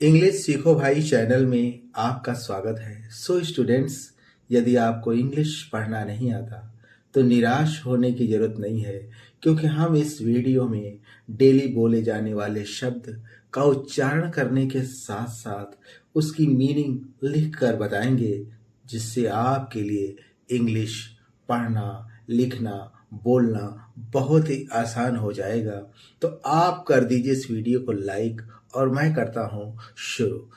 English सीखो भाई channel में आपका स्वागत है। सो स्टूडेंट्स, यदि आपको इंग्लिश पढ़ना नहीं आता तो निराश होने की ज़रूरत नहीं है, क्योंकि हम इस वीडियो में डेली बोले जाने वाले शब्द का उच्चारण करने के साथ साथ उसकी मीनिंग लिख कर बताएंगे, जिससे आपके लिए इंग्लिश पढ़ना, लिखना, बोलना बहुत ही आसान हो जाएगा। तो आप कर दीजिए इस वीडियो को लाइक और मैं करता हूँ शुरू।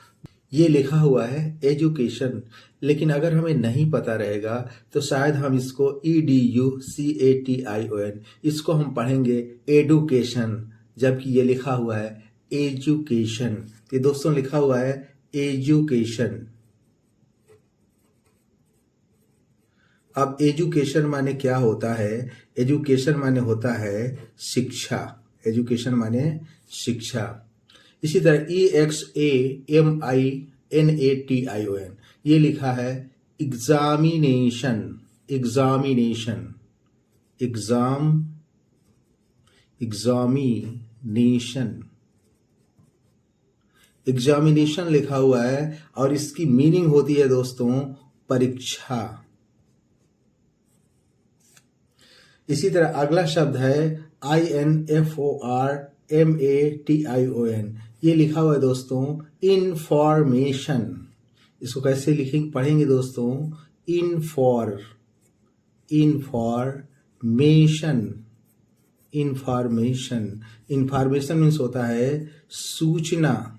ये लिखा हुआ है एजुकेशन, लेकिन अगर हमें नहीं पता रहेगा तो शायद हम इसको EDUCATION इसको हम पढ़ेंगे एडुकेशन, जबकि ये लिखा हुआ है एजुकेशन। ये दोस्तों लिखा हुआ है एजुकेशन। अब एजुकेशन माने क्या होता है? एजुकेशन माने होता है शिक्षा। एजुकेशन माने शिक्षा। इसी तरह EXAMINATION ये लिखा है एग्जामिनेशन। एग्जामिनेशन, एग्जामिनेशन, एग्जामिनेशन लिखा हुआ है और इसकी मीनिंग होती है दोस्तों परीक्षा। इसी तरह अगला शब्द है INFORMATION ये लिखा हुआ है दोस्तों इंफॉर्मेशन। इसको कैसे लिखेंगे, पढ़ेंगे दोस्तों? इंफॉर्मेशन। इंफॉर्मेशन, इंफॉर्मेशन मीन्स होता है सूचना।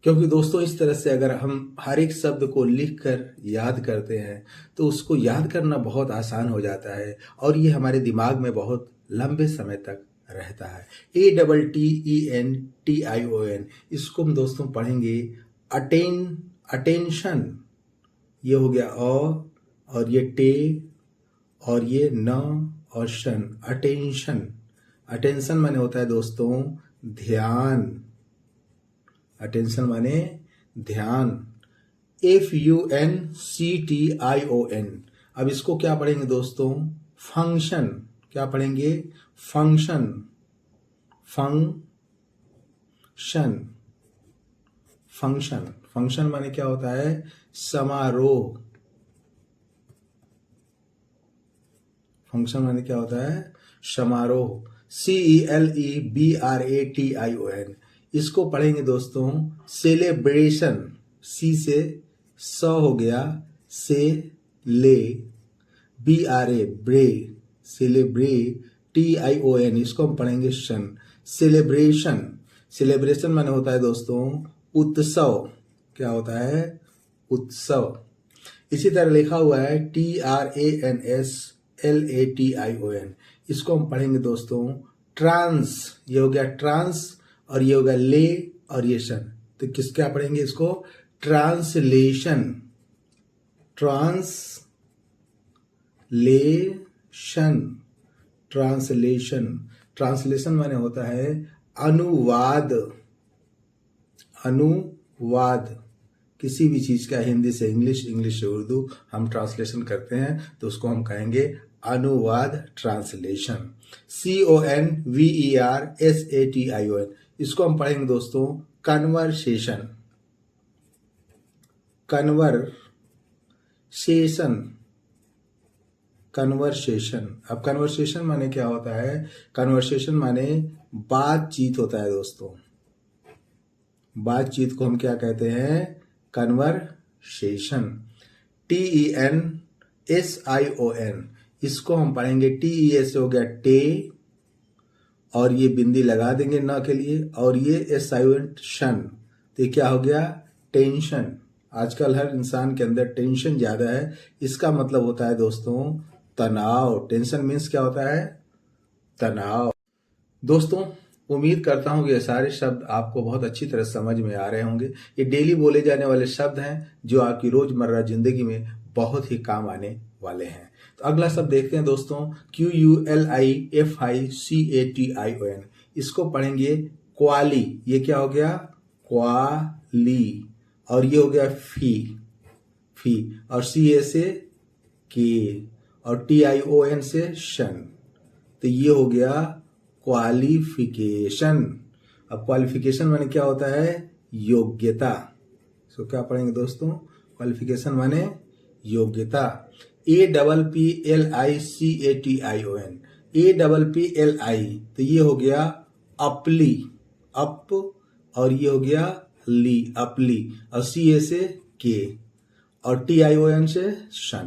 क्योंकि दोस्तों इस तरह से अगर हम हर एक शब्द को लिखकर याद करते हैं तो उसको याद करना बहुत आसान हो जाता है और ये हमारे दिमाग में बहुत लंबे समय तक रहता है। ATTENTION इसको हम दोस्तों पढ़ेंगे अटेंशन। ये हो गया और ये टे और ये न और शन। अटेंशन। अटेंशन माने होता है दोस्तों ध्यान। अटेंशन माने ध्यान। FUNCTION अब इसको क्या पढ़ेंगे दोस्तों? फंक्शन। क्या पढ़ेंगे? फंक्शन। फंक्शन, फंक्शन, फंक्शन माने क्या होता है? समारोह। फंक्शन माने क्या होता है? समारोह। CELEBRATION इसको पढ़ेंगे दोस्तों सेलिब्रेशन। सी से स हो गया, से ले, BRA ब्रे, सेलिब्रे, TION इसको हम पढ़ेंगे शन। सेलिब्रेशन। सेलिब्रेशन माने होता है दोस्तों उत्सव। क्या होता है? उत्सव। इसी तरह लिखा हुआ है TRANSLATION इसको हम पढ़ेंगे दोस्तों ट्रांस। ये हो गया ट्रांस और ये होगा ले और ये शन, तो किस क्या पढ़ेंगे इसको? ट्रांसलेशन। Translation, translation. ट्रांसलेशन माने होता है अनुवाद। अनुवाद किसी भी चीज का हिंदी से इंग्लिश, इंग्लिश से उर्दू हम ट्रांसलेशन करते हैं तो उसको हम कहेंगे अनुवाद, ट्रांसलेशन। CONVERSATION इसको हम पढ़ेंगे दोस्तों कन्वर्सेशन। Conversation, conversation. अब कन्वर्सेशन माने क्या होता है? कन्वर्सेशन माने बातचीत होता है दोस्तों। बातचीत को हम क्या कहते हैं? कन्वर्सेशन। TENSION इसको हम पढ़ेंगे TES हो गया टे और ये बिंदी लगा देंगे न के लिए और ये SION शन, तो ये क्या हो गया? टेंशन। आजकल हर इंसान के अंदर टेंशन ज्यादा है। इसका मतलब होता है दोस्तों तनाव। टेंशन मीन्स क्या होता है? तनाव। दोस्तों उम्मीद करता हूं कि ये सारे शब्द आपको बहुत अच्छी तरह समझ में आ रहे होंगे। ये डेली बोले जाने वाले शब्द हैं जो आपकी रोजमर्रा जिंदगी में बहुत ही काम आने वाले हैं। तो अगला शब्द देखते हैं दोस्तों QULIFICATION इसको पढ़ेंगे क्वाली। ये क्या हो गया? क्वाली और ये हो गया फी। फी और CA से के और TION से शन, तो ये हो गया क्वालिफिकेशन। अब क्वालिफिकेशन माने क्या होता है? योग्यता। सो क्या पढ़ेंगे दोस्तों? क्वालिफिकेशन माने योग्यता। APPLICATION, APPLI, तो ये हो गया अपली, अप, और ये हो गया ली, अपली, और CA से के, और TION से शन।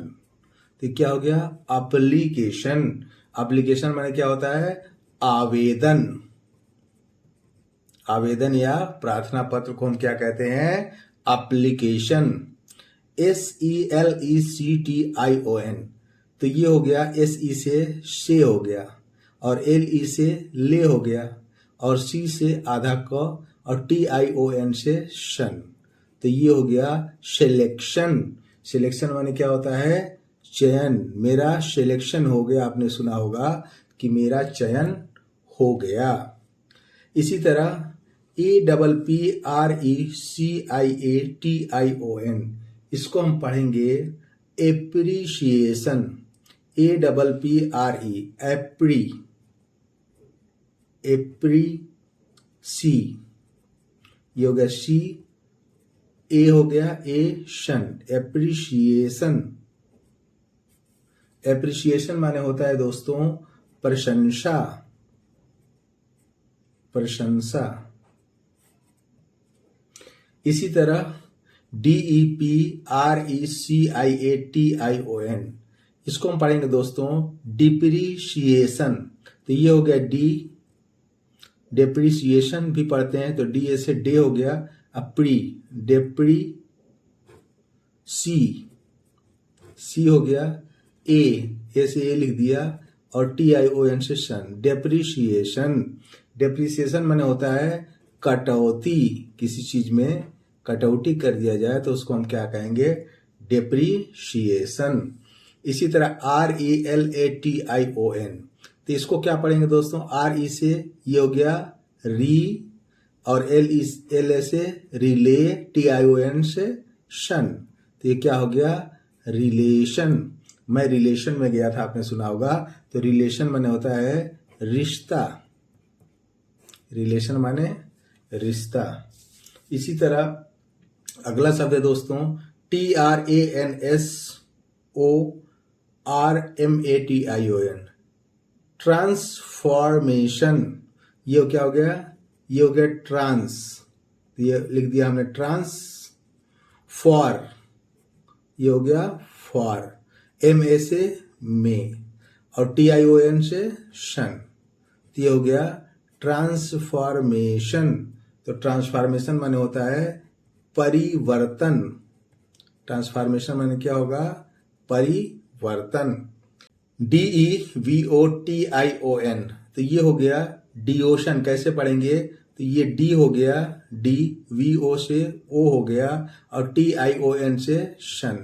तो क्या हो गया? एप्लीकेशन। एप्लीकेशन माने क्या होता है? आवेदन। आवेदन या प्रार्थना पत्र को हम क्या कहते हैं? एप्लीकेशन। SELECTION, तो ये हो गया SE से हो गया, और LE से ले हो गया, और C से आधा क, और TION से शन। तो ये हो गया सिलेक्शन। सिलेक्शन माने क्या होता है? चयन। मेरा सिलेक्शन हो गया, आपने सुना होगा कि मेरा चयन हो गया। इसी तरह APPRECIATION, इसको हम पढ़ेंगे एप्रिशिएशन। APPRE, एप्री, सी, ये हो गया सी, ए हो गया ए, शन, एप्रिशिएशन। एप्रिशिएशन माने होता है दोस्तों प्रशंसा। प्रशंसा। इसी तरह DEPRECIATION, इसको हम पढ़ेंगे दोस्तों डिप्रीशिएशन। तो ये हो गया डी, डेप्रीशिएशन भी पढ़ते हैं, तो डी से डे हो गया, अप्री, डेप्री, सी हो गया, ए से ए लिख दिया, और TION से शन, डेप्रीशिएशन। डेप्रीशिएशन माने होता है कटौती। किसी चीज में कटौती कर दिया जाए तो उसको हम क्या कहेंगे? डेप्रीशिएशन। इसी तरह RELATION, तो इसको क्या पढ़ेंगे दोस्तों? RE से ये हो गया री, और LE से रिले, TION से शन, तो ये क्या हो गया? रिलेशन। मैं रिलेशन में गया था, आपने सुना होगा। तो रिलेशन माने होता है रिश्ता। रिलेशन माने रिश्ता। इसी तरह अगला शब्द है दोस्तों TRANSFORMATION, ट्रांसफॉर्मेशन। ये क्या हो गया? ये हो गया ट्रांस, ये लिख दिया हमने ट्रांस, फॉर, ये हो गया फॉर, MA से में, और TION से शन, तो ये हो गया ट्रांसफॉर्मेशन। तो ट्रांसफॉर्मेशन माने होता है परिवर्तन। ट्रांसफॉर्मेशन माने क्या होगा? परिवर्तन। DEVOTION, तो ये हो गया डिओशन। कैसे पढ़ेंगे? तो ये डी हो गया, डी, VO से O हो गया, और TION से शन,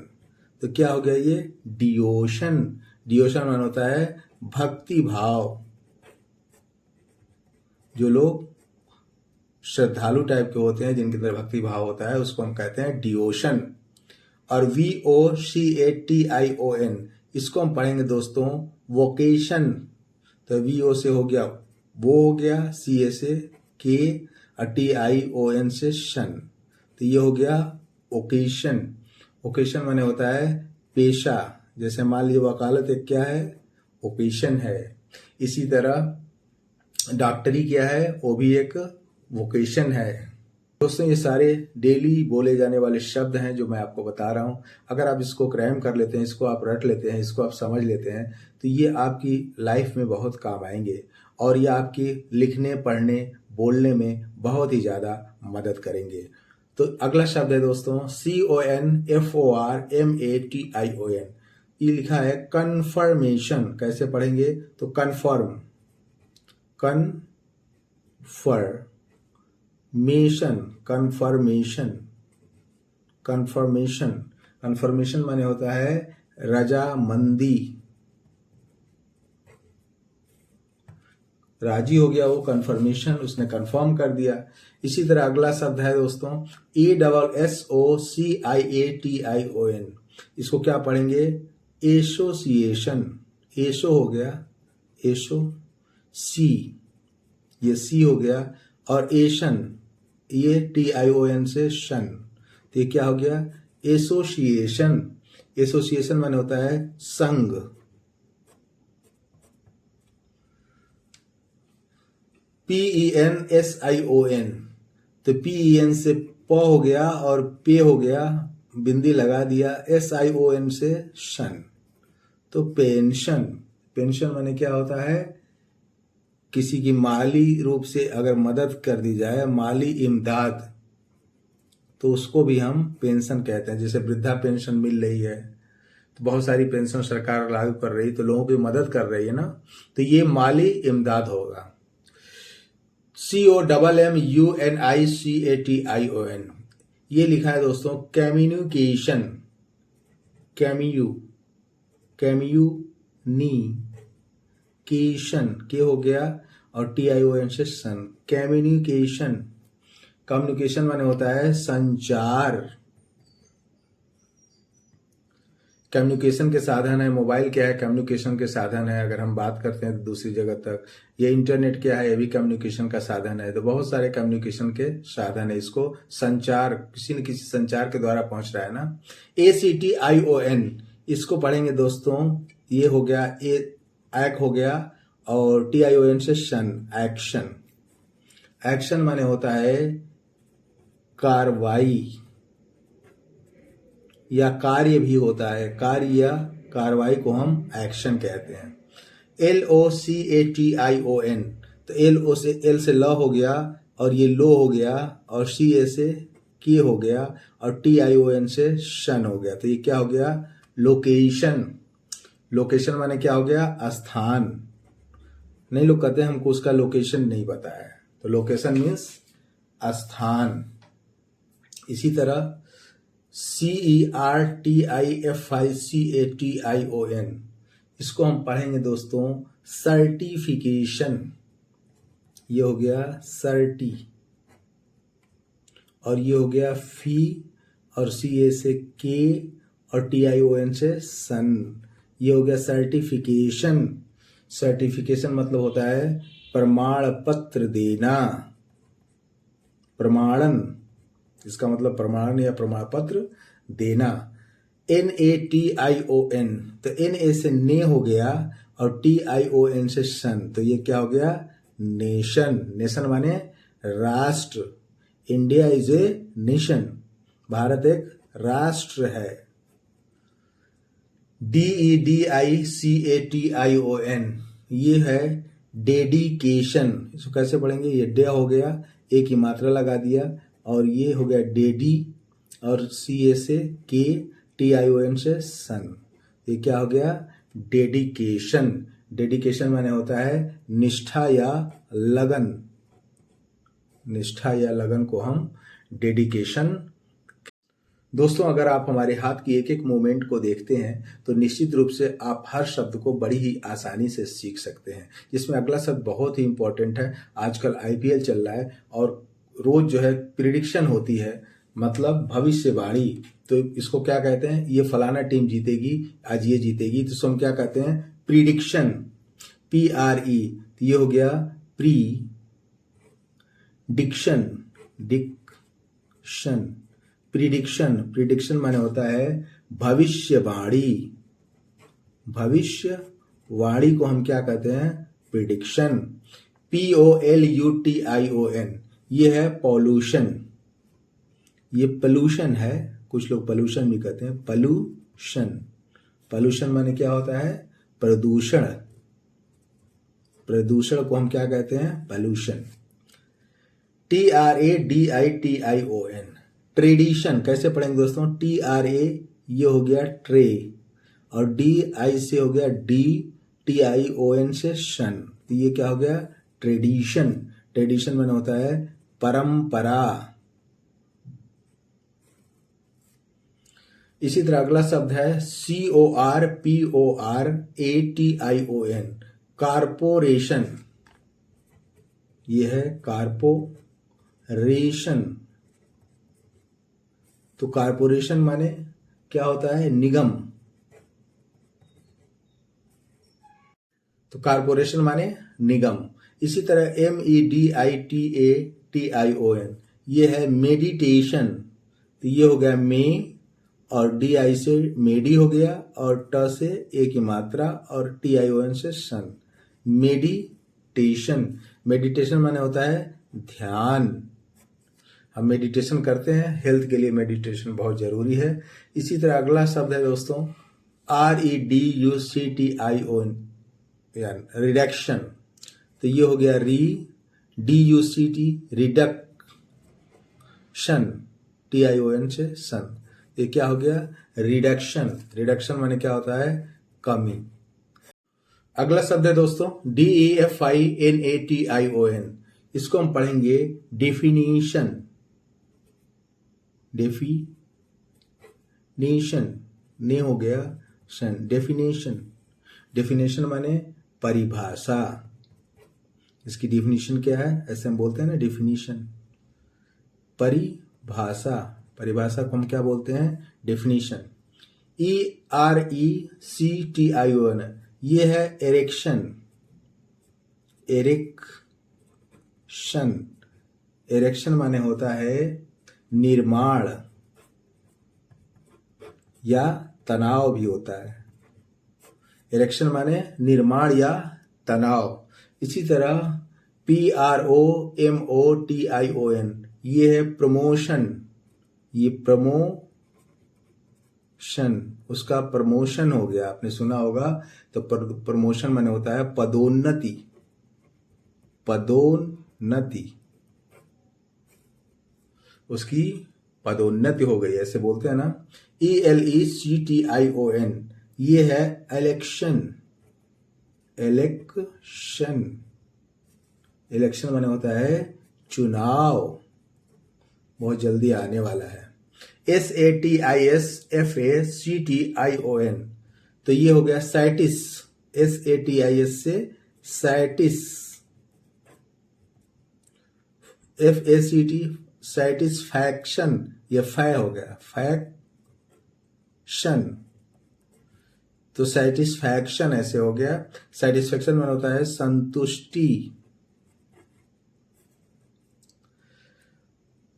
तो क्या हो गया? ये डिओशन। डिओशन माने होता है भक्ति भाव। जो लोग श्रद्धालु टाइप के होते हैं, जिनके अंदर भक्ति भाव होता है, उसको हम कहते हैं डिओशन। और VOCATION, इसको हम पढ़ेंगे दोस्तों वोकेशन। तो VO से हो गया वो हो गया, CA से के, और TION से शन, तो ये हो गया ओकेशन। ओकेशन माने होता है पेशा। जैसे मान लीजिए वकालत एक क्या है? ओकेशन है। इसी तरह डॉक्टरी क्या है? वो भी एक वोकेशन है। दोस्तों ये सारे डेली बोले जाने वाले शब्द हैं जो मैं आपको बता रहा हूं। अगर आप इसको क्रैम कर लेते हैं, इसको आप रट लेते हैं, इसको आप समझ लेते हैं, तो ये आपकी लाइफ में बहुत काम आएंगे, और ये आपकी लिखने, पढ़ने, बोलने में बहुत ही ज़्यादा मदद करेंगे। तो अगला शब्द है दोस्तों CONFORMATION, ये लिखा है कन्फर्मेशन। कैसे पढ़ेंगे? तो confirm, confirmation, confirmation, confirmation. Confirmation माने होता है रजामंदी। राजी हो गया वो, कन्फर्मेशन, उसने कंफर्म कर दिया। इसी तरह अगला शब्द है दोस्तों ASSOCIATION, इसको क्या पढ़ेंगे? एसोसिएशन। एसो हो गया, एसो, सी, ये सी हो गया, और एशन, ये TION से शन, तो ये क्या हो गया? एसोसिएशन। एसोसिएशन माने होता है संघ। PENSION, तो PEN से प हो गया और पे हो गया, बिंदी लगा दिया, SION से शन, तो पेंशन। पेंशन माने क्या होता है? किसी की माली रूप से अगर मदद कर दी जाए, माली इमदाद, तो उसको भी हम पेंशन कहते हैं। जैसे वृद्धा पेंशन मिल रही है, तो बहुत सारी पेंशन सरकार लागू कर रही, तो लोगों की मदद कर रही है ना, तो ये माली इमदाद होगा। COMMUNICATION, ये लिखा है दोस्तों कम्युनिकेशन। कैम्यूनिकेशन के हो गया और TION से सन, कम्युनिकेशन। कम्युनिकेशन माने होता है संचार। कम्युनिकेशन के साधन है, मोबाइल क्या है? कम्युनिकेशन के साधन है। अगर हम बात करते हैं तो दूसरी जगह तक, ये इंटरनेट क्या है? ये भी कम्युनिकेशन का साधन है। तो बहुत सारे कम्युनिकेशन के साधन है। इसको संचार, किसी न किसी संचार के द्वारा पहुंच रहा है ना। ACTION, इसको पढ़ेंगे दोस्तों, ये हो गया एक हो गया और TION से शन, एक्शन। एक्शन माने होता है कार्रवाई या कार्य भी होता है। कार्य या कार्रवाई को हम एक्शन कहते हैं। LOCATION, तो LO से L से ल हो गया और ये लो हो गया, और CA से के हो गया और TION से शन हो गया, तो ये क्या हो गया? लोकेशन। लोकेशन माने क्या हो गया? स्थान। नहीं लोग कहते हैं हमको उसका लोकेशन नहीं पता है, तो लोकेशन मीन्स स्थान। इसी तरह CERTIFICATION, इसको हम पढ़ेंगे दोस्तों सर्टिफिकेशन। ये हो गया सर्टी, और ये हो गया फी, और CA से के और TION से सन, ये हो गया सर्टिफिकेशन। सर्टिफिकेशन मतलब होता है प्रमाण पत्र देना, प्रमाणन, इसका मतलब प्रमाण या प्रमाण पत्र देना। NATION, तो NA से ने हो गया और TION से सन, तो ये क्या हो गया? नेशन। नेशन माने राष्ट्र। India is a nation, Bharat एक राष्ट्र है। DEDICATION, ये है डेडिकेशन। इसको कैसे पढ़ेंगे? ये डे हो गया, एक ही मात्रा लगा दिया, और ये हो गया डेडी, और CA से के, TION से सन, ये क्या हो गया? डेडिकेशन। डेडिकेशन माने होता है निष्ठा या लगन। निष्ठा या लगन को हम डेडिकेशन। दोस्तों अगर आप हमारे हाथ की एक एक मूवमेंट को देखते हैं तो निश्चित रूप से आप हर शब्द को बड़ी ही आसानी से सीख सकते हैं। जिसमें अगला शब्द बहुत ही इंपॉर्टेंट है। आजकल IPL चल रहा है और रोज जो है प्रिडिक्शन होती है, मतलब भविष्यवाणी। तो इसको क्या कहते हैं? ये फलाना टीम जीतेगी, आज ये जीतेगी, तो हम क्या कहते हैं? प्रिडिक्शन। PRE, तो ये हो गया prediction. Diction, prediction. Prediction माने होता है भविष्यवाणी। भविष्यवाणी को हम क्या कहते हैं? प्रिडिक्शन। POLUTION, ये है पॉल्यूशन। ये पोल्यूशन है, कुछ लोग पोल्यूशन भी कहते हैं। पोल्यूशन, पोल्यूशन माने क्या होता है? प्रदूषण। प्रदूषण को हम क्या कहते हैं? पोल्यूशन। TRADITION, tradition. कैसे पढ़ेंगे दोस्तों? TRA, ये हो गया ट्रे, और DI से हो गया डी, TION से शन, तो ये क्या हो गया? ट्रेडिशन। ट्रेडिशन माने होता है परंपरा। इसी तरह अगला शब्द है CORPORATION, कारपोरेशन। ये है कारपोरेशन। तो कारपोरेशन माने क्या होता है? निगम। तो कारपोरेशन माने निगम। इसी तरह MEDITATION, TION, ये है मेडिटेशन। तो ये हो गया मे, और DI से मेडी हो गया, और ट से ए की मात्रा, और TION से सन, मेडिटेशन। मेडिटेशन माने होता है ध्यान। हम मेडिटेशन करते हैं, हेल्थ के लिए मेडिटेशन बहुत जरूरी है। इसी तरह अगला शब्द है दोस्तों REDUCTION, रिडक्शन। तो ये हो गया DUCT, रिडक्शन, TION से सन। ये क्या हो गया? रिडक्शन। रिडक्शन माने क्या होता है? कमी। अगला शब्द है दोस्तों DEFINATION। इसको हम पढ़ेंगे डेफिनेशन। डेफिनेशन, ने हो गया शन, डेफिनेशन। डेफिनेशन माने परिभाषा। इसकी डेफिनेशन क्या है? ऐसे हम बोलते हैं ना, डेफिनेशन, परिभाषा। परिभाषा को हम क्या बोलते हैं? डेफिनेशन। ERECTION, ये है एरेक्शन। एरेक्शन, एरेक्शन माने होता है निर्माण या तनाव भी होता है। एरेक्शन माने निर्माण या तनाव। इसी तरह PROMOTION, ये है प्रमोशन। ये प्रमोशन, उसका प्रमोशन हो गया, आपने सुना होगा। तो प्रमोशन माने होता है पदोन्नति। पदोन्नति, उसकी पदोन्नति हो गई, ऐसे बोलते हैं ना। ELECTION, ये है इलेक्शन। इलेक्शन, इलेक्शन माने होता है चुनाव, बहुत जल्दी आने वाला है। SATISFACTION, तो ये हो गया साइटिस। SATIS से साइटिस। FACT, सैटिस्फैक्शन, ये फै हो गया, फैक्शन। तो सैटिस्फैक्शन ऐसे हो गया। सैटिस्फैक्शन में होता है संतुष्टि।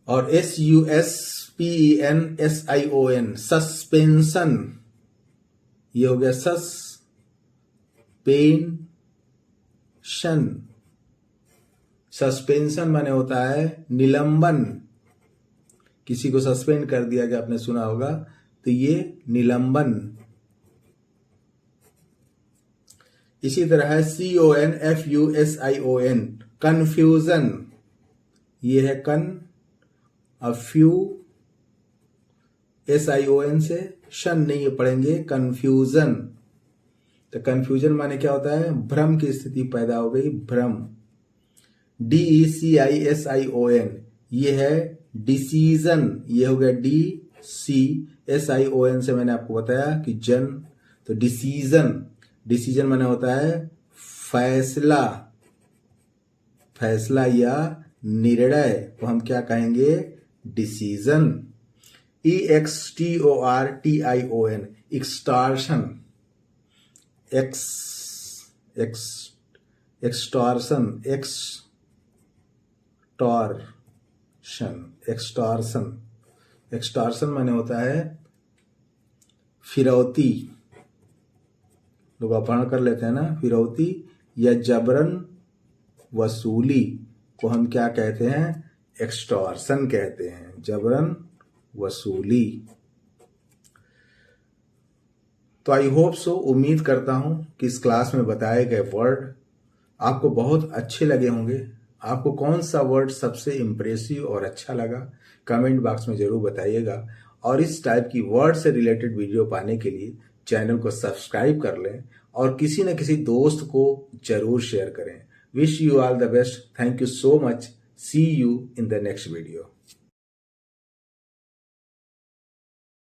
और SUSPENSION, सस्पेंशन, ये हो गया सस्पेंशन। सस्पेंशन माने होता है निलंबन। किसी को सस्पेंड कर दिया गया, आपने सुना होगा, तो ये निलंबन। इसी तरह है CONFUSION, कन्फ्यूजन, ये है SION से शन नहीं पढ़ेंगे, कन्फ्यूजन। तो कन्फ्यूजन माने क्या होता है? भ्रम की स्थिति पैदा हो गई, भ्रम। DECISION, ये है डिसीजन। ये हो गया DCSION से मैंने आपको बताया कि जन। तो डिसीजन, डिसीजन माने होता है फैसला। फैसला या निर्णय को हम क्या कहेंगे? Decision. EXTORTION, extortion. Extortion, extortion, extortion माने होता है फिरौती। लोग अपहरण कर लेते हैं ना, फिरौती या जबरन वसूली को हम क्या कहते हैं? एक्सटॉर्शन कहते हैं, जबरन वसूली। तो आई होप सो, उम्मीद करता हूं कि इस क्लास में बताए गए वर्ड आपको बहुत अच्छे लगे होंगे। आपको कौन सा वर्ड सबसे इम्प्रेसिव और अच्छा लगा, कमेंट बॉक्स में जरूर बताइएगा। और इस टाइप की वर्ड से रिलेटेड वीडियो पाने के लिए चैनल को सब्सक्राइब कर लें और किसी न किसी दोस्त को जरूर शेयर करें। Wish you all the best. Thank you so much. See you in the next video.